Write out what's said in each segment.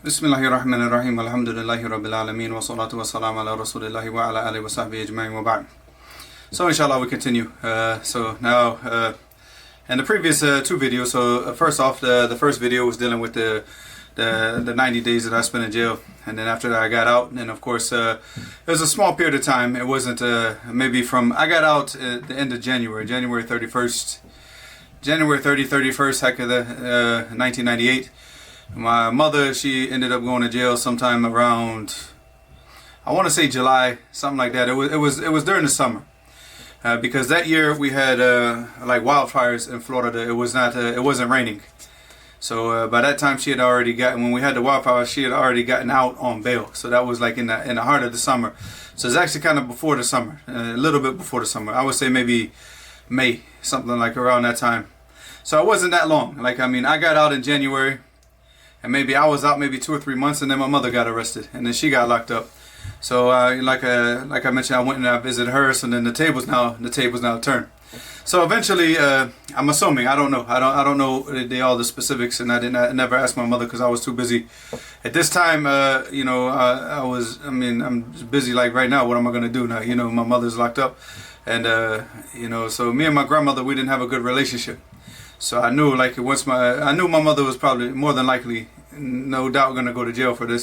Bismillahirrahmanirrahim. Alhamdulillahi Rabbil Alameen. Wa salatu wa salam ala Rasulillahi wa ala alihi wa sahbihi ajma'in wa ba'd. So inshallah we continue. So now in the previous two videos, so first off, the first video was dealing with the 90 days that I spent in jail, and then after that I got out, and of course it was a small period of time. It wasn't maybe from I got out at the end of January 31st, January 31st, heck of the 1998. My mother, she ended up going to jail sometime around, I want to say July, something like that. It was during the summer, because that year we had like wildfires in Florida. It wasn't raining, so by that time she had already gotten, when we had the wildfires, she had already gotten out on bail. So that was like in the heart of the summer. So it's actually kind of before the summer, a little bit before the summer. I would say maybe May, something like around that time. So it wasn't that long. Like, I mean, I got out in January. And maybe I was out maybe 2 or 3 months, and then my mother got arrested, and then she got locked up. So like I mentioned, I went and I visited her. So then the tables now turned. So eventually, I'm assuming, I don't know all the specifics, and I never asked my mother because I was too busy at this time. I'm busy like right now. What am I gonna do now? My mother's locked up, and so me and my grandmother, we didn't have a good relationship. So I knew, like, I knew my mother was probably more than likely, no doubt, gonna go to jail for the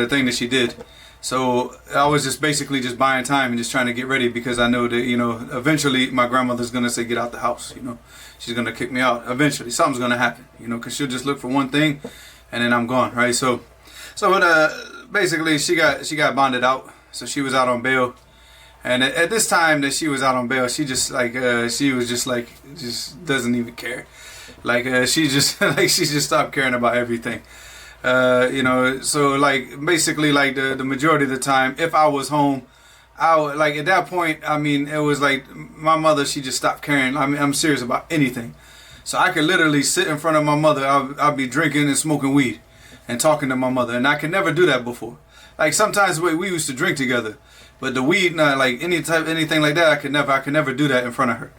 thing that she did. So I was just basically just buying time and just trying to get ready, because I know that eventually my grandmother's gonna say get out the house. She's gonna kick me out. Eventually something's gonna happen. Because she'll just look for one thing, and then I'm gone, right? So basically she got bonded out. So she was out on bail. And at this time that she was out on bail, she just doesn't even care. Like she just stopped caring about everything. So like basically like the majority of the time, if I was home, I would, like, at that point, I mean, it was like my mother, she just stopped caring. I mean, I'm serious about anything. So I could literally sit in front of my mother. I'll be drinking and smoking weed and talking to my mother, and I could never do that before. Like sometimes we used to drink together. But the weed, not like anything like that, I could never do that in front of her.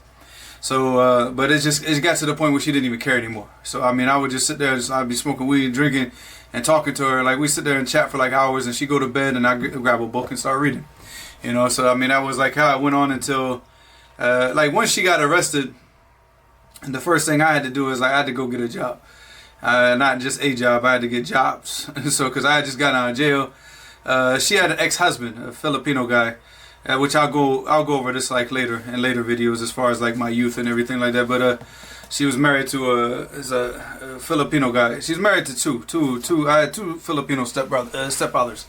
So, but it got to the point where she didn't even care anymore. So I mean, I would just sit there, I'd be smoking weed, drinking, and talking to her. Like we sit there and chat for like hours, and she go to bed, and I grab a book and start reading. So I mean, that was like how it went on until, like once she got arrested, the first thing I had to do is I had to go get a job, not just a job. I had to get jobs. So because I had just gotten out of jail. She had an ex-husband, a Filipino guy, which I'll go over this like later in later videos as far as like my youth and everything like that. But she was married to a Filipino guy. She's married to two. I had two Filipino stepfathers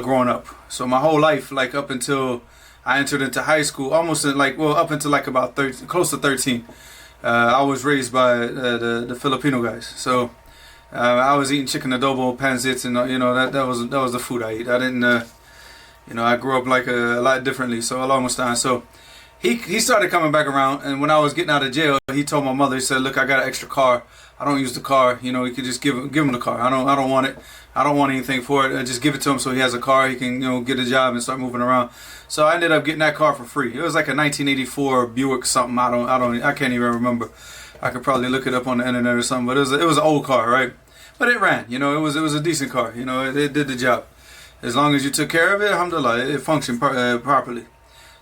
growing up. So my whole life, like up until I entered into high school, up until like about 13, close to 13, I was raised by the Filipino guys. So. I was eating chicken adobo, pancits, and that was the food I eat. I didn't, I grew up like a lot differently. So along with time, so he started coming back around, and when I was getting out of jail, he told my mother, he said, "Look, I got an extra car. I don't use the car. You could just give him the car. I don't want it. I don't want anything for it. Just give it to him so he has a car. He can get a job and start moving around." So I ended up getting that car for free. It was like a 1984 Buick something. I can't even remember. I could probably look it up on the internet or something. But it was an old car, right? But it ran, it was a decent car, it did the job. As long as you took care of it, alhamdulillah, it functioned properly.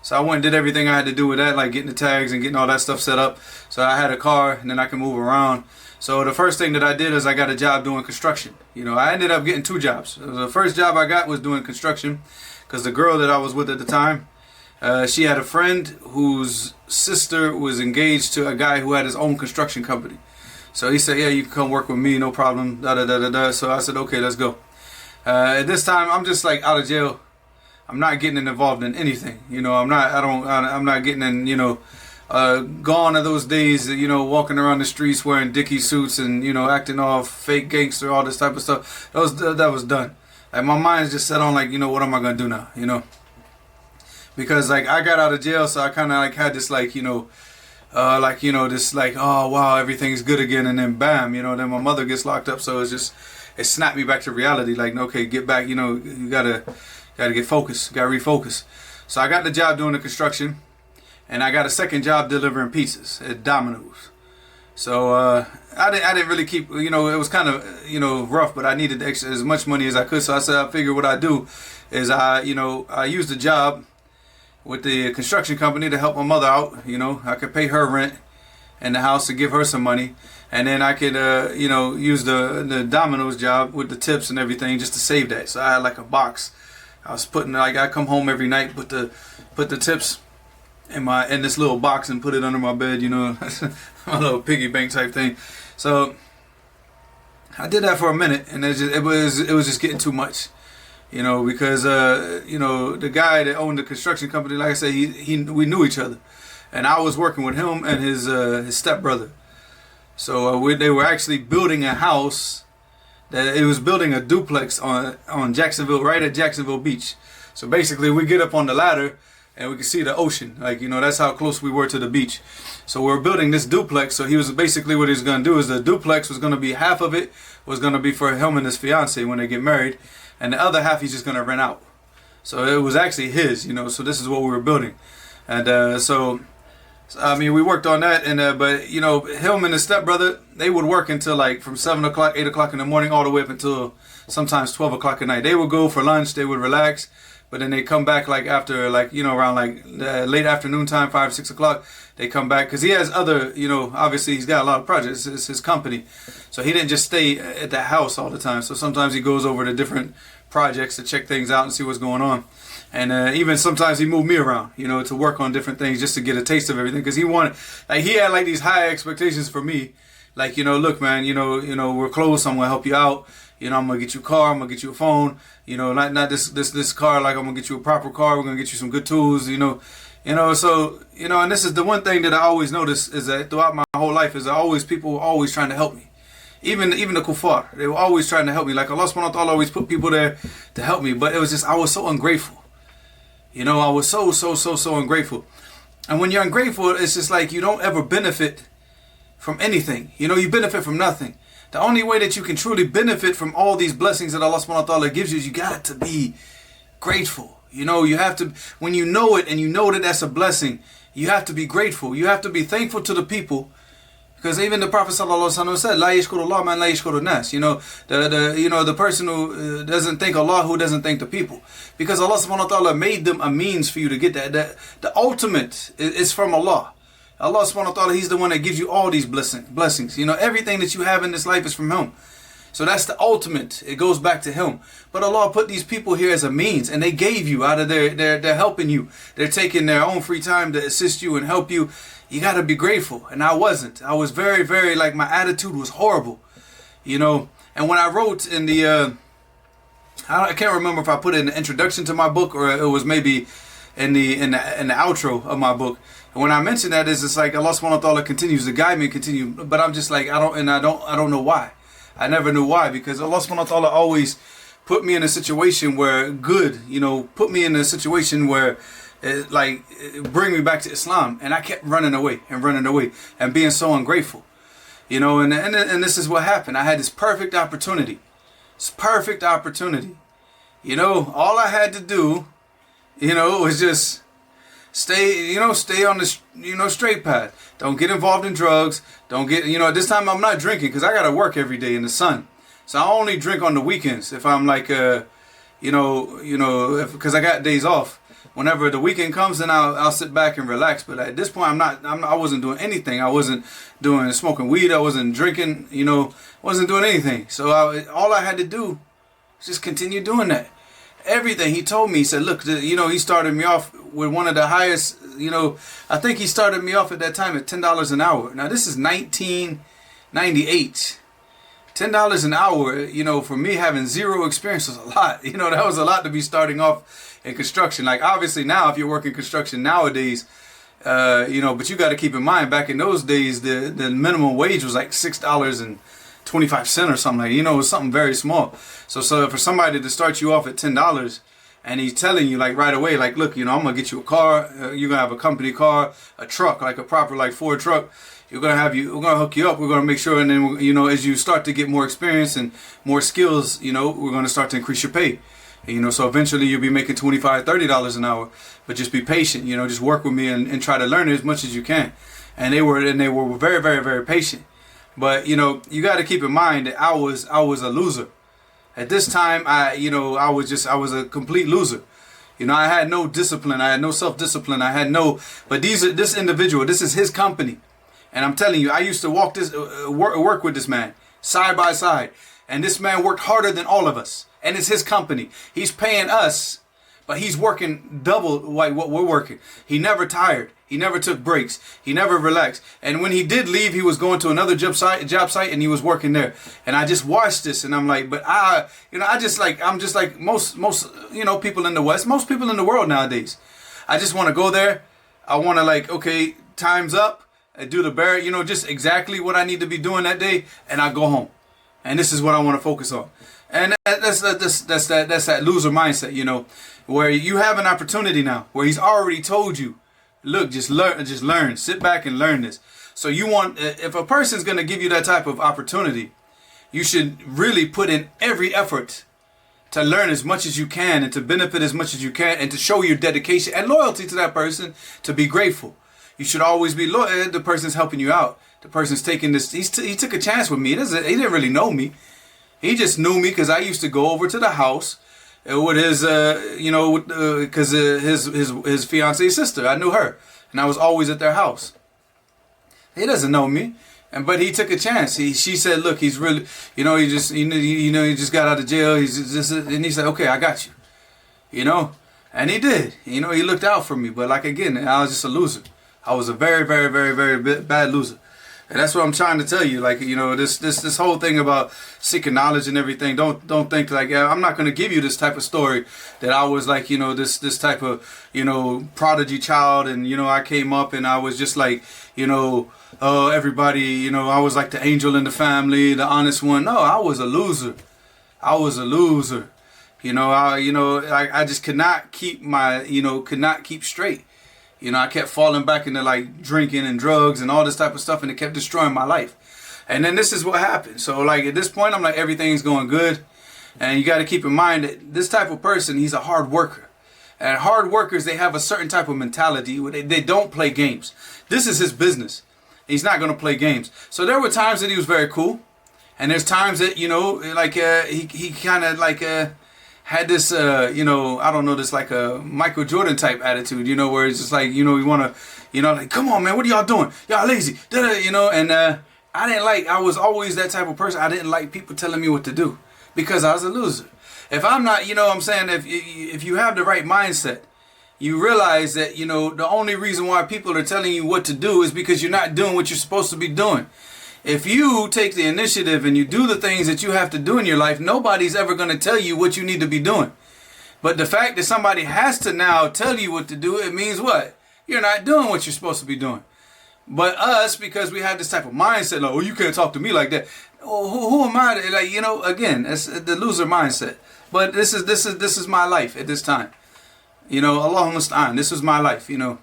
So I went and did everything I had to do with that, like getting the tags and getting all that stuff set up. So I had a car, and then I could move around. So the first thing that I did is I got a job doing construction. I ended up getting 2 jobs. The first job I got was doing construction, because the girl that I was with at the time, she had a friend whose sister was engaged to a guy who had his own construction company. So he said, "Yeah, you can come work with me, no problem." So I said, "Okay, let's go." At this time, I'm just like out of jail. I'm not getting involved in anything. I'm not getting in. Gone are those days. Walking around the streets wearing Dickie suits and acting all fake gangster, all this type of stuff. That was done. Like my mind's just set on like, what am I gonna do now? Because like I got out of jail, so I kind of like had this like this like, oh wow, everything's good again, and then bam, then my mother gets locked up. So it snapped me back to reality. Like, okay, get back, you gotta get focused, gotta refocus. So I got the job doing the construction, and I got a second job delivering pizzas at Domino's. So I didn't really keep, you know, it was kind of, you know, rough, but I needed extra, as much money as I could. So I said, I figured what I do is I used the job with the construction company to help my mother out. You know, I could pay her rent in the house to give her some money, and then I could, you know, use the Domino's job with the tips and everything just to save that. So I had like a box. I was putting, like, I come home every night, put the tips in this little box and put it under my bed, you know, my little piggy bank type thing. So I did that for a minute, and it was just getting too much, you know, because you know, the guy that owned the construction company, like I said, we knew each other, and I was working with him and his stepbrother. So they were actually building a house. That it was building a duplex on Jacksonville, right at Jacksonville Beach. So basically, we get up on the ladder and we could see the ocean. Like, you know, that's how close we were to the beach. So we were building this duplex. So he was basically, what he was going to do is the duplex was going to be, half of it was going to be for him and his fiance when they get married, and the other half he's just going to rent out. So it was actually his, you know. So this is what we were building, and so I mean, we worked on that, and but you know, him and his stepbrother, they would work until like from 7 o'clock, 8 o'clock in the morning, all the way up until sometimes 12 o'clock at night. They would go for lunch, they would relax. But then they come back like after, like, you know, around like late afternoon time, 5, 6 o'clock. They come back because he has other, you know, obviously he's got a lot of projects. It's his company. So he didn't just stay at the house all the time. So sometimes he goes over to different projects to check things out and see what's going on. And even sometimes he moved me around, you know, to work on different things just to get a taste of everything. Because he wanted, like, he had like these high expectations for me. Like, you know, look, man, you know, we're close. So I'm going to help you out. You know, I'm gonna get you a car. I'm gonna get you a phone. You know, not this car. Like, I'm gonna get you a proper car. We're gonna get you some good tools. You know. So, you know, and this is the one thing that I always notice is that throughout my whole life is that people were always trying to help me. Even the kuffar, they were always trying to help me. Like, Allah subhanahu wa ta'ala always put people there to help me. But it was just, I was so ungrateful. You know, I was so ungrateful. And when you're ungrateful, it's just like you don't ever benefit from anything. You know, you benefit from nothing. The only way that you can truly benefit from all these blessings that Allah subhanahu wa ta'ala gives you is you got to be grateful. You know, you have to, when you know it and you know that that's a blessing, you have to be grateful. You have to be thankful to the people. Because even the Prophet sallallahu alaihi wasallam said, La yashkurullah man la yashkurun nas. You know, the person who doesn't thank Allah, who doesn't thank the people. Because Allah subhanahu wa ta'ala made them a means for you to get that. The ultimate is from Allah. Allah subhanahu wa ta'ala, He's the one that gives you all these blessings. You know, everything that you have in this life is from Him. So that's the ultimate. It goes back to Him. But Allah put these people here as a means, and they gave you out of they're helping you. They're taking their own free time to assist you and help you. You got to be grateful. And I wasn't. I was very, very, like, my attitude was horrible. You know, and when I wrote in the, I can't remember if I put it in the introduction to my book or it was maybe in the outro of my book. And when I mention that, it's just like Allah subhanahu wa ta'ala continues to guide me, but I'm just like, I don't know why. I never knew why, because Allah subhanahu wa ta'ala always put me in a situation where put me in a situation where bring me back to Islam, and I kept running away and being so ungrateful. You know, and this is what happened. I had this perfect opportunity. You know, all I had to do, you know, was just stay on the, straight path. Don't get involved in drugs. Don't get, at this time I'm not drinking because I got to work every day in the sun. So I only drink on the weekends if I'm like, because I got days off. Whenever the weekend comes, then I'll sit back and relax. But at this point, I wasn't doing anything. I wasn't smoking weed. I wasn't drinking, wasn't doing anything. So all I had to do was just continue doing that. Everything he told me, he said, look, he started me off with one of the highest, I think he started me off at that time at $10 an hour. Now this is 1998. $10 an hour, for me having zero experience was a lot. That was a lot to be starting off in construction. Like obviously now, if you're working construction nowadays, but you got to keep in mind, back in those days, the minimum wage was like $6.25 or something. It was something very small. So for somebody to start you off at $10, and he's telling you like right away, like, look, I'm gonna get you a car. You're gonna have a company car, a truck, like a proper like Ford truck. We're gonna hook you up. We're gonna make sure, and then as you start to get more experience and more skills, we're gonna start to increase your pay. So eventually you'll be making $25, $30 an hour. But just be patient. Just work with me and try to learn as much as you can. and they were very, very, very patient. But you know, you got to keep in mind that I was a loser. At this time, I was a complete loser. You know, I had no discipline. I had no self-discipline. But this individual, this is his company. And I'm telling you, I used to work with this man side by side. And this man worked harder than all of us. And it's his company. He's paying us, but he's working double like what we're working. He never tired. He never took breaks. He never relaxed. And when he did leave, he was going to another job site and he was working there. And I just watched this and I'm like, but I'm just like most people in the West, most people in the world nowadays. I just want to go there. I want to like, okay, time's up. I do the bare, just exactly what I need to be doing that day. And I go home. And this is what I want to focus on. And that's that loser mindset, where you have an opportunity now, where he's already told you, look, just learn, sit back and learn this. So if a person's going to give you that type of opportunity, you should really put in every effort to learn as much as you can and to benefit as much as you can and to show your dedication and loyalty to that person, to be grateful. You should always be loyal. The person's helping you out. The person's taking this. He took a chance with me. He didn't really know me. He just knew me because I used to go over to the house with his, because his fiance's sister. I knew her, and I was always at their house. He doesn't know me, but he took a chance. She said, "Look, he's really, he just got out of jail. And he said, okay, I got you, and he did. He looked out for me. But like again, I was just a loser. I was a very, very, very, very bad loser." And that's what I'm trying to tell you. Like, this whole thing about seeking knowledge and everything. Don't think like, I'm not going to give you this type of story that I was like, this type of, prodigy child. And, I came up and I was just like, everybody, I was like the angel in the family, the honest one. No, I was a loser. I was a loser. I just could not keep straight. I kept falling back into like drinking and drugs and all this type of stuff, and it kept destroying my life. And then this is what happened. So like at this point, I'm like, everything's going good. And you got to keep in mind that this type of person, he's a hard worker. And hard workers, they have a certain type of mentality where they don't play games. This is his business. He's not going to play games. So there were times that he was very cool. And there's times that, he kind of like, had this, this like a Michael Jordan type attitude, where it's just like, you want to, like, come on, man, what are y'all doing? Y'all lazy, and I was always that type of person. I didn't like people telling me what to do because I was a loser. If I'm not, if you have the right mindset, you realize that, the only reason why people are telling you what to do is because you're not doing what you're supposed to be doing. If you take the initiative and you do the things that you have to do in your life, nobody's ever going to tell you what you need to be doing. But the fact that somebody has to now tell you what to do, it means what? You're not doing what you're supposed to be doing. But us, because we have this type of mindset, like, oh, you can't talk to me like that. Oh, who am I? Like, again, it's the loser mindset. But this is my life at this time. Allahumma musta'an. This was my life. You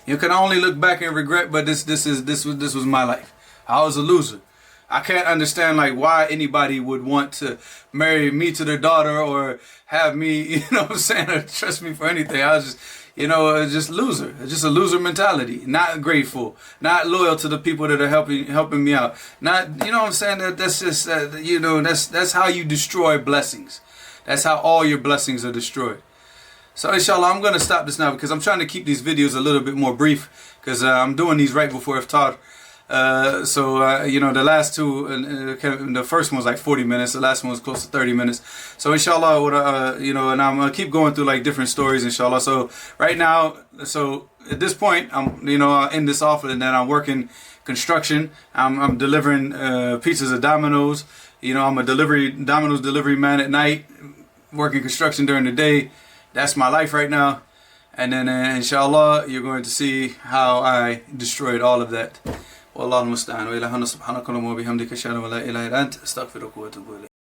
can only look back and regret, but this was my life. I was a loser. I can't understand like why anybody would want to marry me to their daughter or have me, or trust me for anything. I was just, just loser. Just a loser mentality. Not grateful. Not loyal to the people that are helping me out. Not, that's just, that's how you destroy blessings. That's how all your blessings are destroyed. So inshallah, I'm going to stop this now because I'm trying to keep these videos a little bit more brief because I'm doing these right before iftar. The last two, the first one was like 40 minutes, the last one was close to 30 minutes. So inshallah, and I'm gonna keep going through like different stories, inshallah. So right now, so at this point, I'll end this off, and then I'm working construction. I'm delivering pizzas of Domino's. I'm a Domino's delivery man at night, working construction during the day. That's my life right now. And then inshallah, you're going to see how I destroyed all of that. والله المستعان وإلى هنا سبحانك اللهم وبحمدك أشهد أن لا إله إلا أنت أستغفرك وأتوب إليك.